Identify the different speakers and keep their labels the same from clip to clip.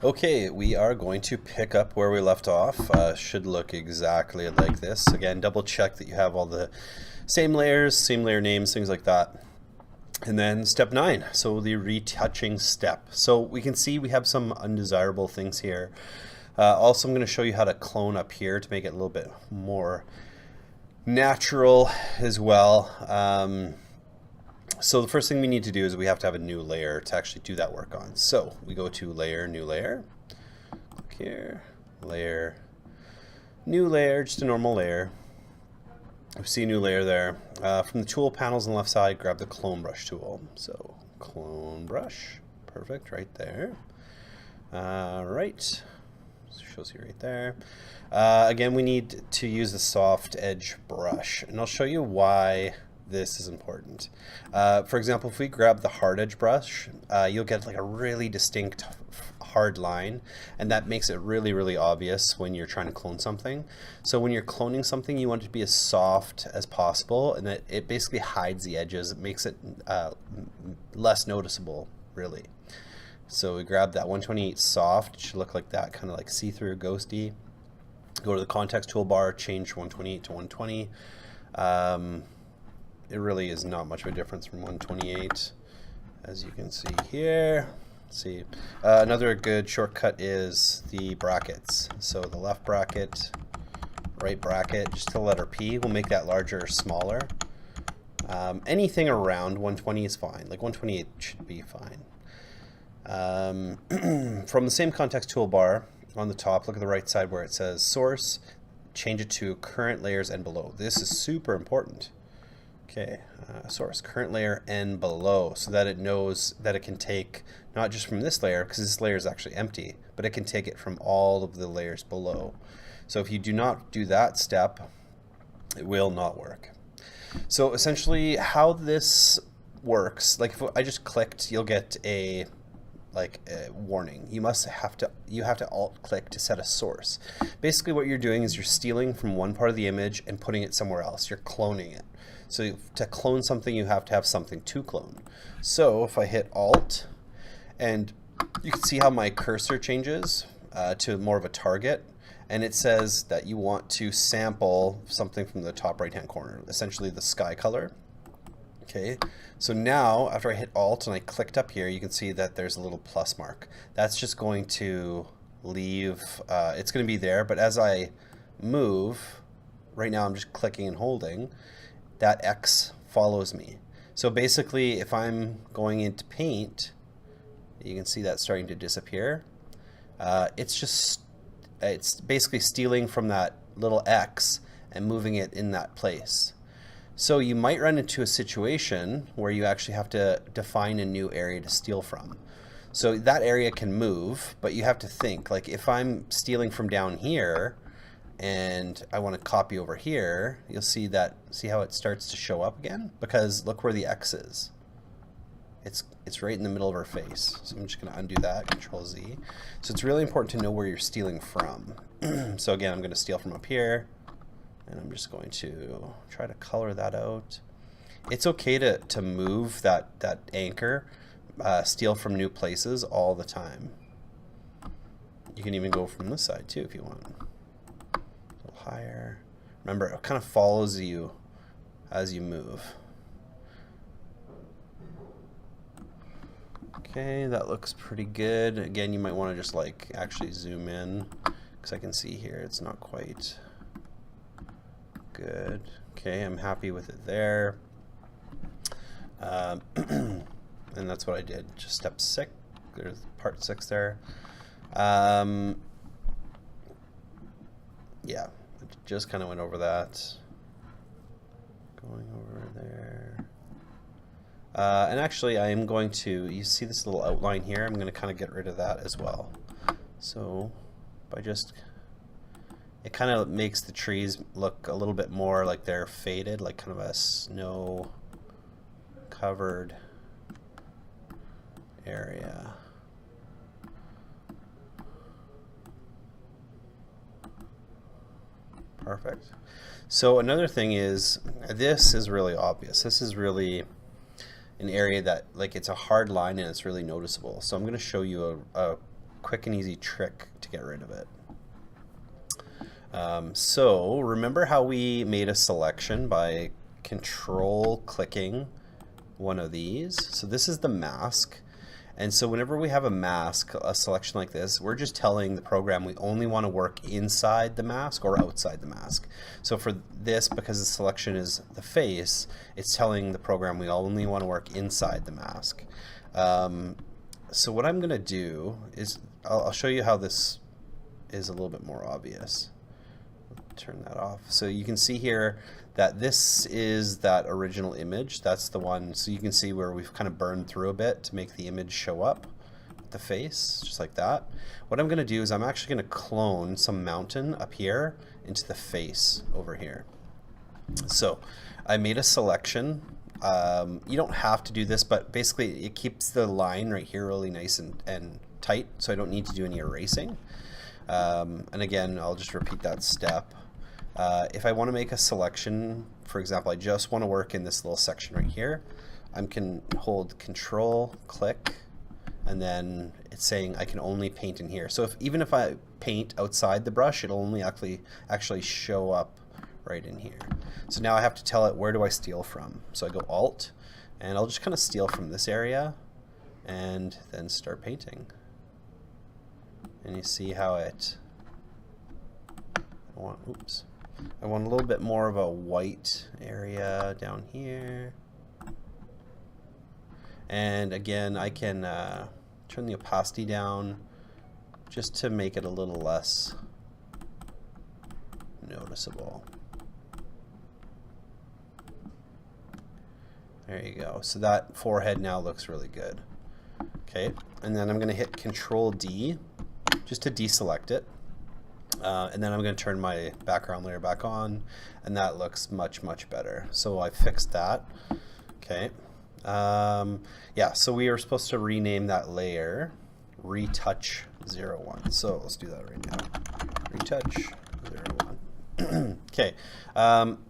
Speaker 1: Okay, we are going to pick up where we left off. Should look exactly like this. Again, double check that you have all the same layers, same layer names, things like that. And then step 9, so the retouching step. So we can see we have some undesirable things here. Also, I'm going to show you how to clone up here to make it a little bit more natural as well. So the first thing we need to do is we have to have a new layer to actually do that work on. So we go to layer, new layer, click here, layer, new layer, just a normal layer. We see a new layer there. From the tool panels on the left side, grab the clone brush tool. So clone brush, perfect, right there. Right, shows you right there. Again, we need to use the soft edge brush, and I'll show you why this is important. For example, if we grab the hard edge brush, you'll get like a really distinct hard line, and that makes it really, really obvious when you're trying to clone something. So when you're cloning something, you want it to be as soft as possible, and it basically hides the edges. It makes it less noticeable, really. So we grab that 128 soft. It should look like that, kind of like see-through, ghosty. Go to the context toolbar, change 128 to 120. It really is not much of a difference from 128, as you can see here. Let's see, another good shortcut is the brackets. So the left bracket, right bracket, just the letter P will make that larger or smaller. Anything around 120 is fine. Like 128 should be fine. From the same context toolbar on the top, look at the right side where it says source, change it to current layers and below. This is super important. Okay, source, current layer and below, so that it knows that it can take not just from this layer, because this layer is actually empty, but it can take it from all of the layers below. So if you do not do that step, it will not work. So essentially how this works, like if I just clicked, you'll get a warning. You have to alt click to set a source. Basically what you're doing is you're stealing from one part of the image and putting it somewhere else. You're cloning it. So to clone something, you have to have something to clone. So if I hit alt, and you can see how my cursor changes to more of a target, and it says that you want to sample something from the top right hand corner, essentially the sky color. Okay, so now after I hit alt and I clicked up here, you can see that there's a little plus mark. That's just going to leave, it's going to be there, but as I move, right now I'm just clicking and holding, that X follows me. So basically if I'm going into paint, you can see that starting to disappear. It's basically stealing from that little X and moving it in that place. So you might run into a situation where you actually have to define a new area to steal from. So that area can move, but you have to think, like if I'm stealing from down here and I want to copy over here, you'll see how it starts to show up again? Because look where the X is. It's right in the middle of our face. So I'm just going to undo that, Control Z. So it's really important to know where you're stealing from. So again, I'm going to steal from up here. And I'm just going to try to color that out. It's okay to move that anchor, steal from new places all the time. You can even go from this side too if you want. A little higher. Remember, it kind of follows you as you move. Okay, that looks pretty good. Again, you might want to just like actually zoom in, because I can see here it's not quite good. Okay, I'm happy with it there. And that's what I did. Just step 6. There's part 6 there. Yeah, I just kind of went over that. Going over there. And actually, I am going to, you see this little outline here? I'm going to kind of get rid of that as well. So, by just, it kind of makes the trees look a little bit more like they're faded, like kind of a snow covered area. Perfect. So another thing is, this is really obvious. This is really an area that, like, it's a hard line and it's really noticeable. So I'm going to show you a quick and easy trick to get rid of it. So remember how we made a selection by control clicking one of these? So this is the mask. And so whenever we have a mask, a selection like this, we're just telling the program we only want to work inside the mask or outside the mask. So for this, because the selection is the face, it's telling the program we only want to work inside the mask. So what I'm going to do is, I'll show you how this is a little bit more obvious. Turn that off. So you can see here that this is that original image. That's the one. So you can see where we've kind of burned through a bit to make the image show up, the face, just like that. What I'm going to do is I'm actually going to clone some mountain up here into the face over here. So I made a selection. You don't have to do this, but basically it keeps the line right here really nice and tight, so I don't need to do any erasing. And again, I'll just repeat that step. If I want to make a selection, for example, I just want to work in this little section right here, I can hold Control, click, and then it's saying I can only paint in here. So even if I paint outside the brush, it'll only actually show up right in here. So now I have to tell it, where do I steal from? So I go Alt, and I'll just kind of steal from this area and then start painting. And you see how I want a little bit more of a white area down here. And again, I can turn the opacity down just to make it a little less noticeable. There you go. So that forehead now looks really good. Okay, and then I'm going to hit Control D just to deselect it. And then I'm going to turn my background layer back on, and that looks much, much better. So I fixed that. Okay. Yeah, so we are supposed to rename that layer Retouch 01. So let's do that right now. Retouch 01. Okay.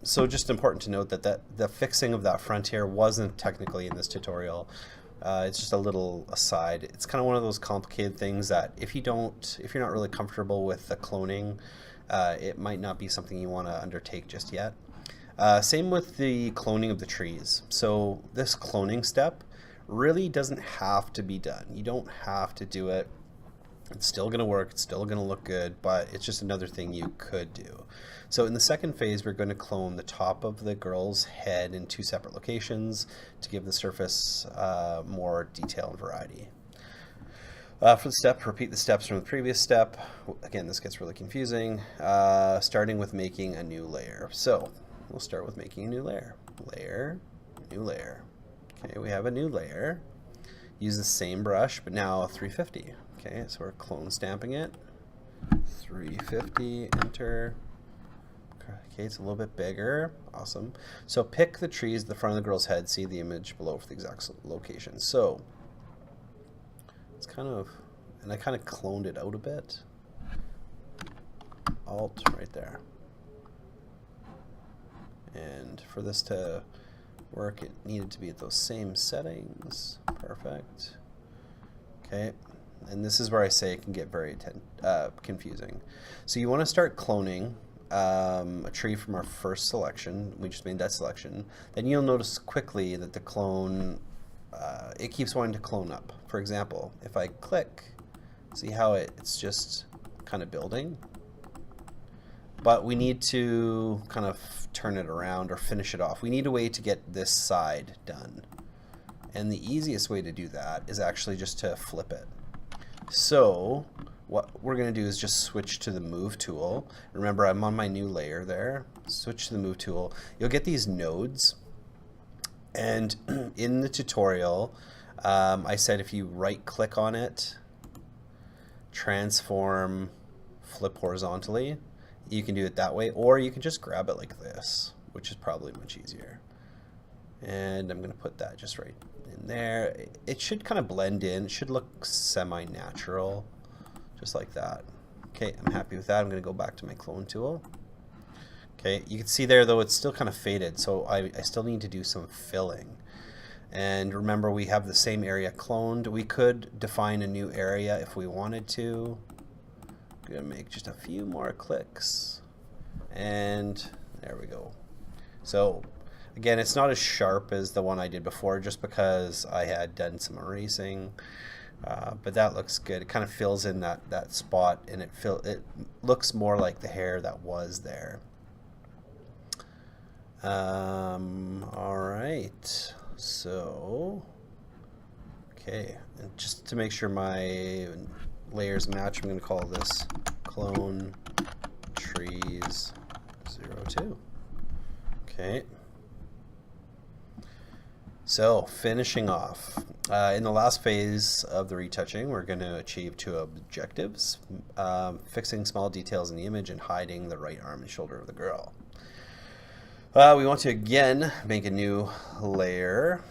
Speaker 1: So just important to note that the fixing of that frontier wasn't technically in this tutorial. It's just a little aside. It's kind of one of those complicated things that if you're not really comfortable with the cloning, it might not be something you want to undertake just yet. Same with the cloning of the trees. So this cloning step really doesn't have to be done. You don't have to do it. It's still going to work. It's still going to look good, but it's just another thing you could do. So in the second phase, we're going to clone the top of the girl's head in 2 separate locations to give the surface more detail and variety. For the step, repeat the steps from the previous step. Again, this gets really confusing. Starting with making a new layer. So we'll start with making a new layer. Layer, new layer. Okay, we have a new layer. Use the same brush, but now 350. Okay, so we're clone stamping it. 350, enter. Okay, it's a little bit bigger. Awesome. So pick the trees at the front of the girl's head, see the image below for the exact location. So it's kind of, and I kind of cloned it out a bit. Alt right there. And for this to work, it needed to be at those same settings. Perfect. Okay. And this is where I say it can get very confusing. So you want to start cloning a tree from our first selection. We just made that selection. Then you'll notice quickly that the clone, it keeps wanting to clone up. For example, if I click, see how it's just kind of building? But we need to kind of turn it around or finish it off. We need a way to get this side done. And the easiest way to do that is actually just to flip it. So what we're going to do is just switch to the Move tool. Remember, I'm on my new layer there. Switch to the Move tool. You'll get these nodes. And in the tutorial, I said if you right-click on it, transform, flip horizontally, you can do it that way. Or you can just grab it like this, which is probably much easier. And I'm going to put that just right in there. It should kind of blend in. It should look semi-natural, just like that. Okay, I'm happy with that. I'm going to go back to my clone tool. Okay, you can see there, though, it's still kind of faded, so I still need to do some filling. And remember, we have the same area cloned. We could define a new area if we wanted to. I'm gonna make just a few more clicks. And there we go. So again, it's not as sharp as the one I did before just because I had done some erasing. But that looks good. It kind of fills in that spot, and it looks more like the hair that was there. All right. So, okay, and just to make sure my layers match, I'm going to call this clone trees 02. Okay. So, finishing off. In the last phase of the retouching, we're going to achieve two objectives, fixing small details in the image and hiding the right arm and shoulder of the girl. We want to again make a new layer.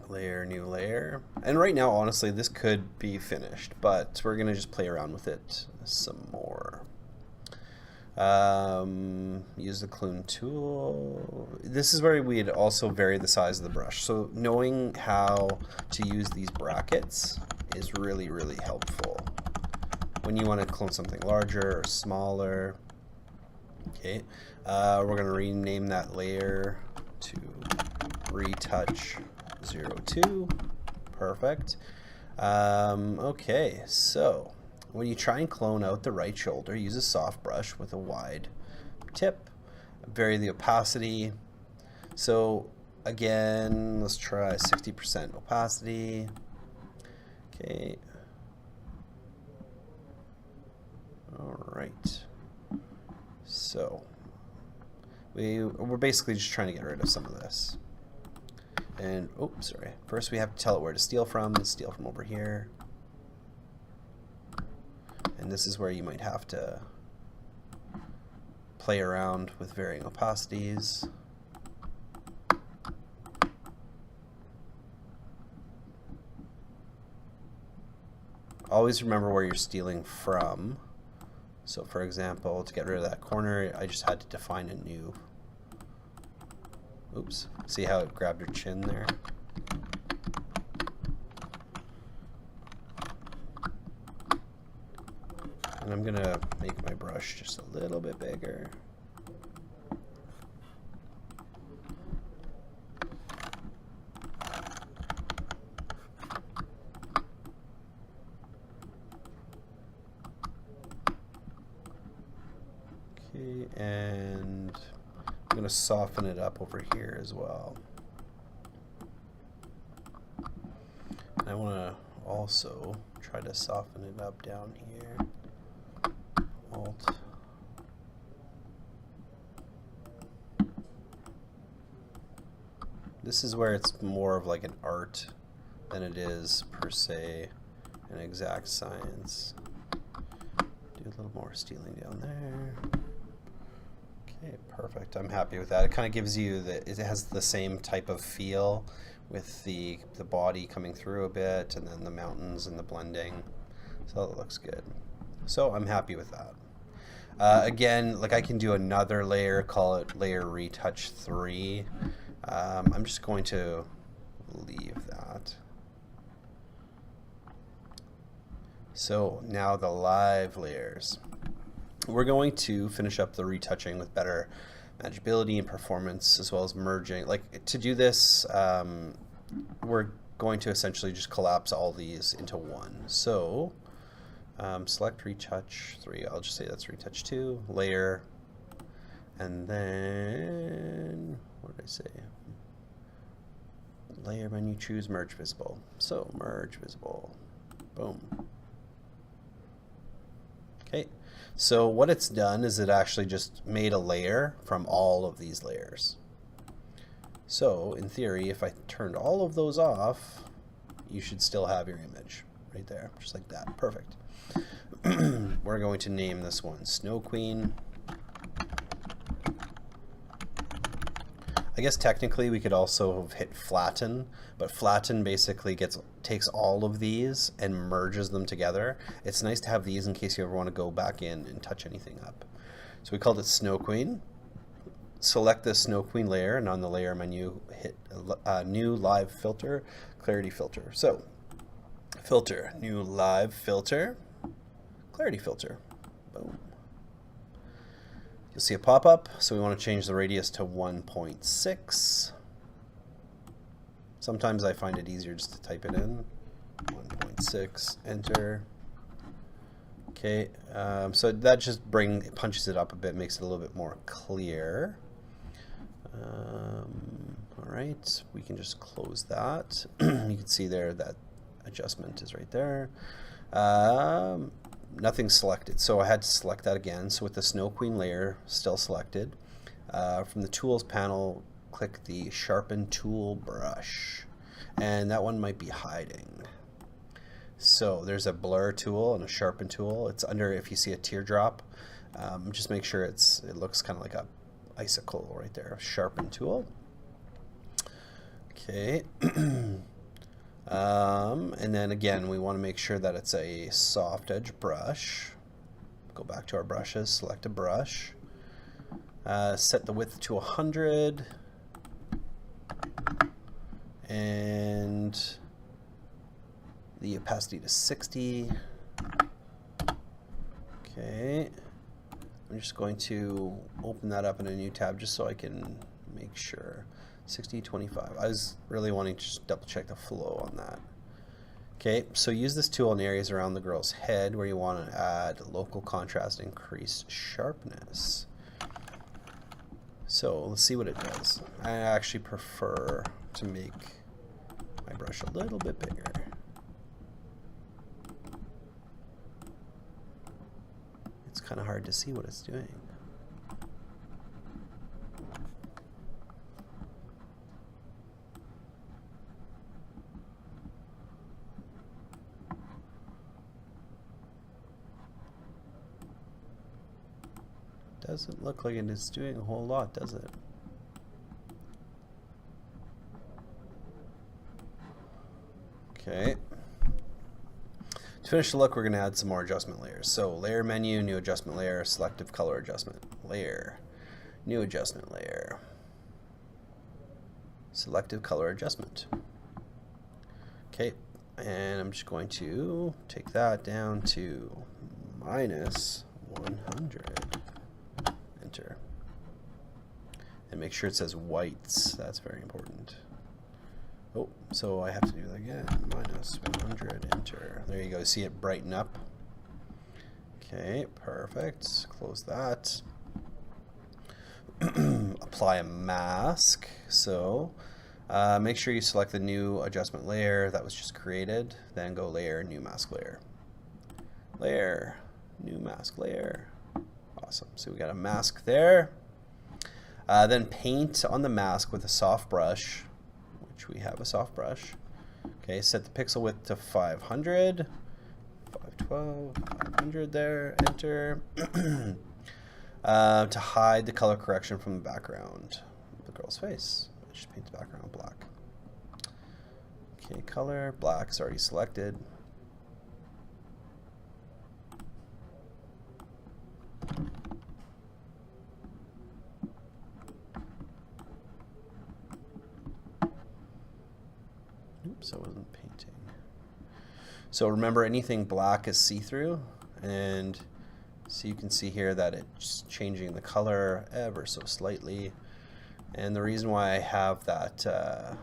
Speaker 1: New layer. And right now, honestly, this could be finished, but we're going to just play around with it some more. Use the clone tool. This is where we'd also vary the size of the brush. So knowing how to use these brackets is really, really helpful when you want to clone something larger or smaller. Okay, we're going to rename that layer to retouch 02. Perfect. Okay, so when you try and clone out the right shoulder, use a soft brush with a wide tip. Vary the opacity. So again, let's try 60% opacity. Okay. All right. So we're basically just trying to get rid of some of this. And, oops, sorry. First we have to tell it where to steal from. Steal from over here. And this is where you might have to play around with varying opacities. Always remember where you're stealing from. So for example, to get rid of that corner, I just had to define a new, oops, see how it grabbed her chin there? And I'm gonna make my brush just a little bit bigger. Okay, and I'm gonna soften it up over here as well. And I wanna also try to soften it up down here. Alt. This is where it's more of like an art than it is per se an exact science. Do a little more stealing down there. Okay, perfect. I'm happy with that. It kind of gives you it has the same type of feel with the body coming through a bit, and then the mountains and the blending. So it looks good. So I'm happy with that. Again, like I can do another layer, call it layer retouch 3. I'm just going to leave that. So now the live layers. We're going to finish up the retouching with better manageability and performance, as well as merging. Like to do this, we're going to essentially just collapse all these into one. So select retouch 3. I'll just say that's retouch 2, layer, and then what did I say? Layer menu, choose merge visible. So merge visible. Boom. Okay. So what it's done is it actually just made a layer from all of these layers. So in theory, if I turned all of those off, you should still have your image right there, just like that. Perfect. We're going to name this one Snow Queen. I guess technically we could also have hit flatten, but flatten basically takes all of these and merges them together. It's nice to have these in case you ever want to go back in and touch anything up. So we called it Snow Queen. select the Snow Queen layer, and on the layer menu, hit new live filter, clarity filter. So filter, new live filter, clarity filter. Boom. You'll see a pop-up, so we want to change the radius to 1.6. Sometimes I find it easier just to type it in. 1.6, enter. Okay, so that just punches it up a bit, makes it a little bit more clear. All right, we can just close that. You can see there that adjustment is right there. Nothing's selected, so I had to select that again. So with the Snow Queen layer still selected, from the Tools panel, click the Sharpen tool brush, and that one might be hiding. So there's a blur tool and a sharpen tool. It's under, if you see a teardrop, just make sure it looks kind of like a icicle right there. Sharpen tool. Okay. And then again, we want to make sure that it's a soft edge brush. Go back to our brushes, select a brush, set the width to 100, and the opacity to 60. Okay, I'm just going to open that up in a new tab just so I can make sure. 60, 25. I was really wanting to just double check the flow on that. Okay, so use this tool in areas around the girl's head where you want to add local contrast, increase sharpness. So let's see what it does. I actually prefer to make my brush a little bit bigger. It's kind of hard to see what it's doing. Doesn't look like it is doing a whole lot, does it? Okay. To finish the look, we're going to add some more adjustment layers. So layer menu, new adjustment layer, selective color adjustment layer, new adjustment layer, selective color adjustment. Okay, and I'm just going to take that down to -100. Enter. And make sure it says whites. That's very important. Oh, so I have to do that again. -100, enter. There you go. See it brighten up. Okay, perfect. Close that. Apply a mask. So make sure you select the new adjustment layer that was just created. Then go layer, new mask layer. Layer, new mask layer. Awesome. So we got a mask there. Then paint on the mask with a soft brush, which we have a soft brush. Okay, set the pixel width to 500, 512, 500 there, enter. To hide the color correction from the background of the girl's face, just paint the background black. Okay, color, black is already selected. Oops, I wasn't painting. So remember, anything black is see-through, and so you can see here that it's changing the color ever so slightly. And the reason why I have that just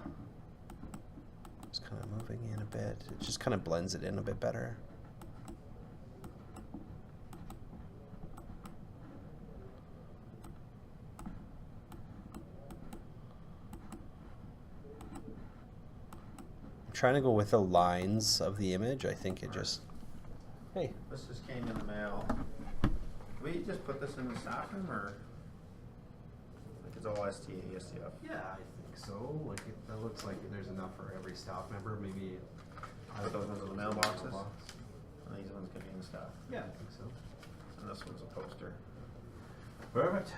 Speaker 1: kind of moving in a bit, it just kind of blends it in a bit better. Trying to go with the lines of the image. I think it just, hey,
Speaker 2: this just came in the mail. We just put this in the staff room, or like it's all STA, STF?
Speaker 1: yeah, I think so. Like that looks like there's enough for every staff member. Maybe
Speaker 2: Put those into the mailboxes. And these ones can be in the staff.
Speaker 1: Yeah, I think so.
Speaker 2: And this one's a poster.
Speaker 1: Perfect.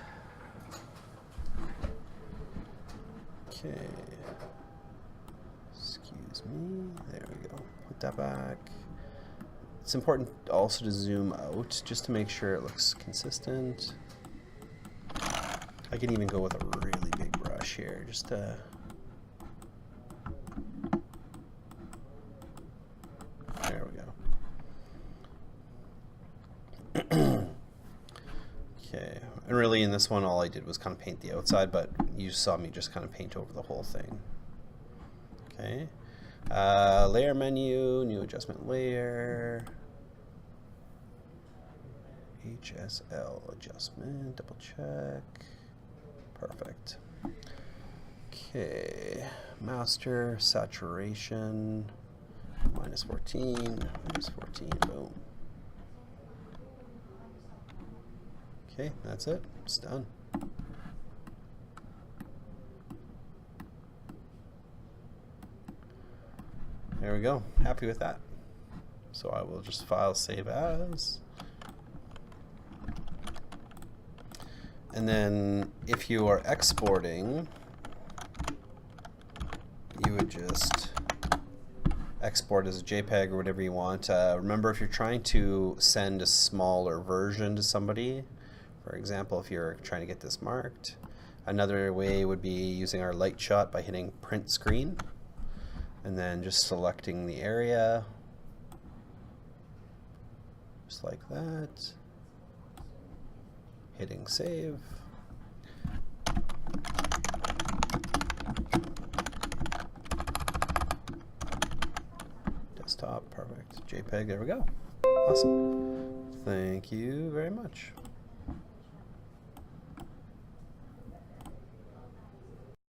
Speaker 1: Okay. Excuse me. There we go. Put that back. It's important also to zoom out just to make sure it looks consistent. I can even go with a really big brush here, just to... There we go. Okay, and really in this one all I did was kind of paint the outside, but you saw me just kind of paint over the whole thing. Okay, layer menu, new adjustment layer, HSL adjustment, double check, perfect. Okay, master, saturation, -14, boom. Okay, that's it. It's done. There we go. Happy with that. So I will just file save as. And then if you are exporting, you would just export as a JPEG or whatever you want. Remember, if you're trying to send a smaller version to somebody, for example, if you're trying to get this marked, another way would be using our light shot by hitting print screen and then just selecting the area, just like that, hitting save. Desktop, perfect. JPEG, there we go. Awesome. Thank you very much.